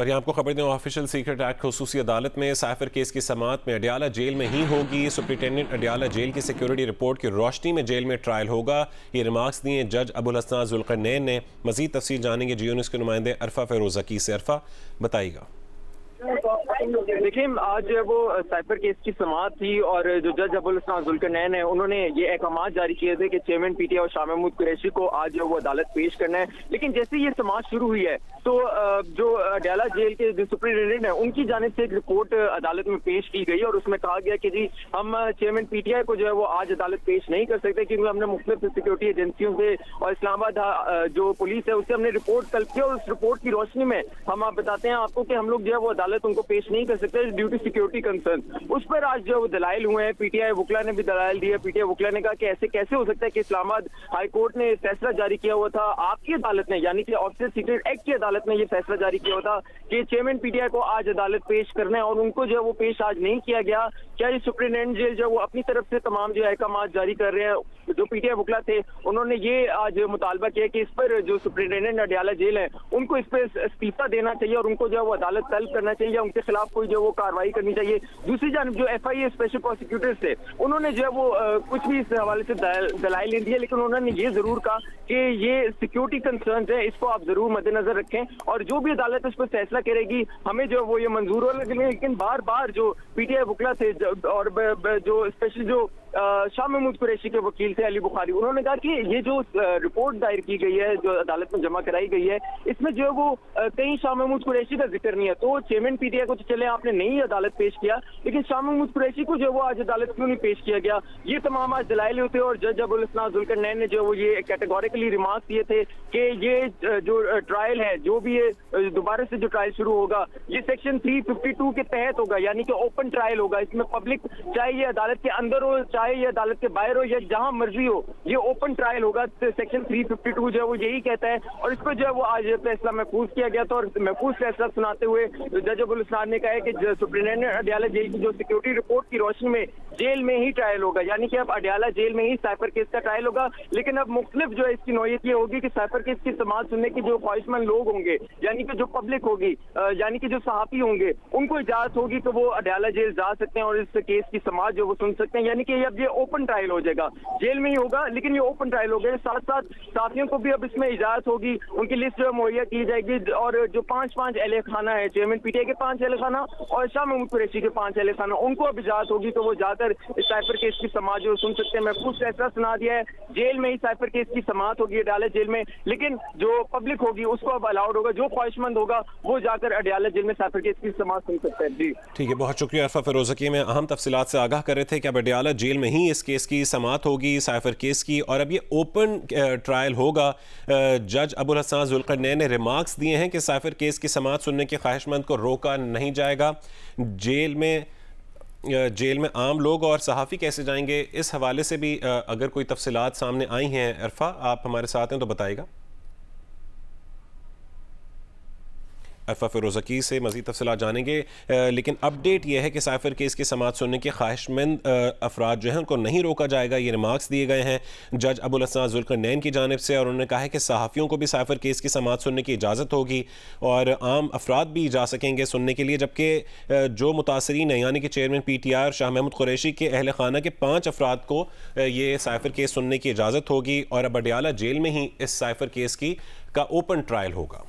और यहाँ आपको खबर दें, ऑफिशियल सीक्रेट एक्ट खुसूसी अदालत में साइफर केस की समाअत में अडियाला जेल में ही होगी। सुप्रिटेंडेंट अडियाला जेल की सिक्योरिटी रिपोर्ट की रोशनी में जेल में ट्रायल होगा। ये रिमार्क्स दिए जज अबुल हसन जुल्करनैन ने। मजीद तफसील जानेंगे जियो न्यूज़ के नुमाइंदे अरफा फ़िरोज़की से। अरफा, बताइएगा। देखिए, आज वो साइफर केस की समाअत थी और जो जज अबुल हसन जुल्करनैन है उन्होंने ये अहकामात जारी किए थे कि चेयरमैन पीटीआई और शाह महमूद कुरैशी को आज वो अदालत पेश करना है। लेकिन जैसे ये समाअत शुरू हुई है तो जो अडियाला जेल के जो सुप्रिटेंडेंट है उनकी जानिब से एक रिपोर्ट अदालत में पेश की गई और उसमें कहा गया कि जी हम चेयरमैन पीटीआई को जो है वो आज अदालत पेश नहीं कर सकते क्योंकि हमने मुख्तलिफ सिक्योरिटी एजेंसियों से और इस्लामाबाद जो पुलिस है उससे हमने रिपोर्ट तलब की और उस रिपोर्ट की रोशनी में हम आप बताते हैं आपको कि हम लोग जो है वो अदालत उनको पेश नहीं कर सकते ड्यू टू सिक्योरिटी कंसर्न। उस पर आज जो दलाइल हुए हैं, पीटीआई वकला ने भी दलाइल दिए। पीटीआई वकला ने कहा कि ऐसे कैसे हो सकता है कि इस्लामाबाद हाई कोर्ट ने फैसला जारी किया हुआ था, आपकी अदालत ने यानी कि ऑफिशियल सीक्रेट एक्ट की अदालत ने यह फैसला जारी किया हुआ था कि चेयरमैन पीटीआई को आज अदालत पेश करना है और उनको जो है वो पेश आज नहीं किया गया। क्या ये सुप्रिटेंडेंट जेल जो है वो अपनी तरफ से तमाम जो अहकामात जारी कर रहे हैं? जो पीटीआई वकला थे उन्होंने ये आज मुतालबा किया कि इस पर जो सुप्रिटेंडेंट अडियाला जेल है उनको इस पर इस्तीफा देना चाहिए और उनको जो है वो अदालत तलब करना चाहिए या उनके खिलाफ कोई जो वो कार्रवाई करनी चाहिए। दूसरी जानब जो एफआईए स्पेशल प्रोसिक्यूटर्स थे उन्होंने जो है वो कुछ भी इस हवाले से दलाइल नहीं दिए, लेकिन उन्होंने ये जरूर कहा कि ये सिक्योरिटी कंसर्न है, इसको आप जरूर मद्देनजर रखें और जो भी अदालत इस पर फैसला करेगी हमें जो वो ये मंजूर हो। लेकिन बार बार जो पीटीआई वकला थे और जो स्पेशल जो शाह महमूद कुरैशी के वकील थे अली बुखारी, उन्होंने कहा कि ये जो रिपोर्ट दायर की गई है जो अदालत में जमा कराई गई है इसमें जो है वो कहीं शाह महमूद कुरैशी का जिक्र नहीं है। तो चेयरमैन पीटीआई को तो चले आपने नहीं अदालत पेश किया, लेकिन शाह महमूद कुरैशी को जो वो आज अदालत क्यों नहीं पेश किया गया? ये तमाम आज दलाइल होते और जज अबुल हसन जुल्करनैन ने जो वो ये कैटेगोरिकली रिमार्क दिए थे कि ये जो ट्रायल है जो भी ये दोबारा से जो ट्रायल शुरू होगा ये सेक्शन 352 के तहत होगा, यानी कि ओपन ट्रायल होगा। इसमें पब्लिक चाहे ये अदालत के अंदर हो चाहे ये अदालत के बाहर हो या जहां मर्जी हो, ये ओपन ट्रायल होगा। सेक्शन 352 जो है वो यही कहता है और इस पर जो है वो आज फैसला महफूज किया गया था। और महफूज फैसला सुनाते हुए जज अबुल हसन ने कहा है कि सुप्रिटेंडेंट अडियाला जेल की जो सिक्योरिटी रिपोर्ट की रोशनी में जेल में ही ट्रायल होगा, यानी कि अब अडियाला जेल में ही साइफर केस का ट्रायल होगा। लेकिन अब मुख्तलिफ जो है इसकी नौयत ये होगी कि साइफर केस की समाअत सुनने की जो ख्वाहिशमंद लोग होंगे यानी कि जो पब्लिक होगी यानी कि जो सहाफी होंगे उनको इजाजत होगी तो वो अडियाला जेल जा सकते हैं और इस केस की समाअत जो वो सुन सकते हैं, यानी कि अब ये ओपन ट्रायल हो जाएगा, जेल में ही होगा लेकिन ये ओपन ट्रायल हो गया। साथ साथ साथियों को भी अब इसमें इजाजत होगी, उनकी लिस्ट जो मुहैया की जाएगी और जो 5 अहले खाना है, चेयरमैन पीटीआई के 5 अहले खाना और शाह महमूद कुरैशी के 5 अहले खाना, उनको अब इजाजत होगी तो वो जाकर इस साइफर केस की समाअत जो सुन सकते हैं। महफूज फैसला सुना दिया है, जेल में ही साइफर केस की समाअत होगी अडियाला जेल में, लेकिन जो पब्लिक होगी उसको अब अलाउड होगा, जो ख्वाहिशमंद होगा वो जाकर अडियाला जेल में साइफर केस की समाअत सुन सकते हैं। जी ठीक है, बहुत शुक्रिया अरफा फ़िरोज़की। में अहम तफसीलात से आगाह कर रहे थे कि अब अडियाला जेल में ही इस केस की समाअत होगी साइफर केस की और अब ये ओपन ट्रायल होगा। जज अबुल हसन जुल्करनैन ने रिमार्क्स दिए हैं कि साइफर केस की समाअत सुनने के ख्वाहिशमंद को रोका नहीं जाएगा। जेल में आम लोग और सहाफ़ी कैसे जाएंगे, इस हवाले से भी अगर कोई तफसीलात सामने आई हैं अरफा, आप हमारे साथ हैं तो बताइएगा। अरफा फ़िरोज़की से मज़ीद तफ़सीलात जानेंगे, लेकिन अपडेट यह है कि साइफर केस की समाअत सुनने के ख्वाहिशमंद अफराद जो हैं उनको नहीं रोका जाएगा। ये रिमार्क्स दिए गए हैं जज अबुल हसन जुल्करनैन की जानिब से और उन्होंने कहा है कि सहाफ़ियों को भी साइफर केस की समाअत सुनने की इजाज़त होगी और आम अफराद भी जा सकेंगे सुनने के लिए, जबकि जो मुतासरीन हैं यानी कि चेयरमैन पीटीआई और शाह महमूद कुरैशी के अहल खाना के 5 अफराद को ये साइफर केस सुनने की इजाज़त होगी और अब अडियाला जेल में ही इस साइफर केस का ओपन ट्रायल होगा।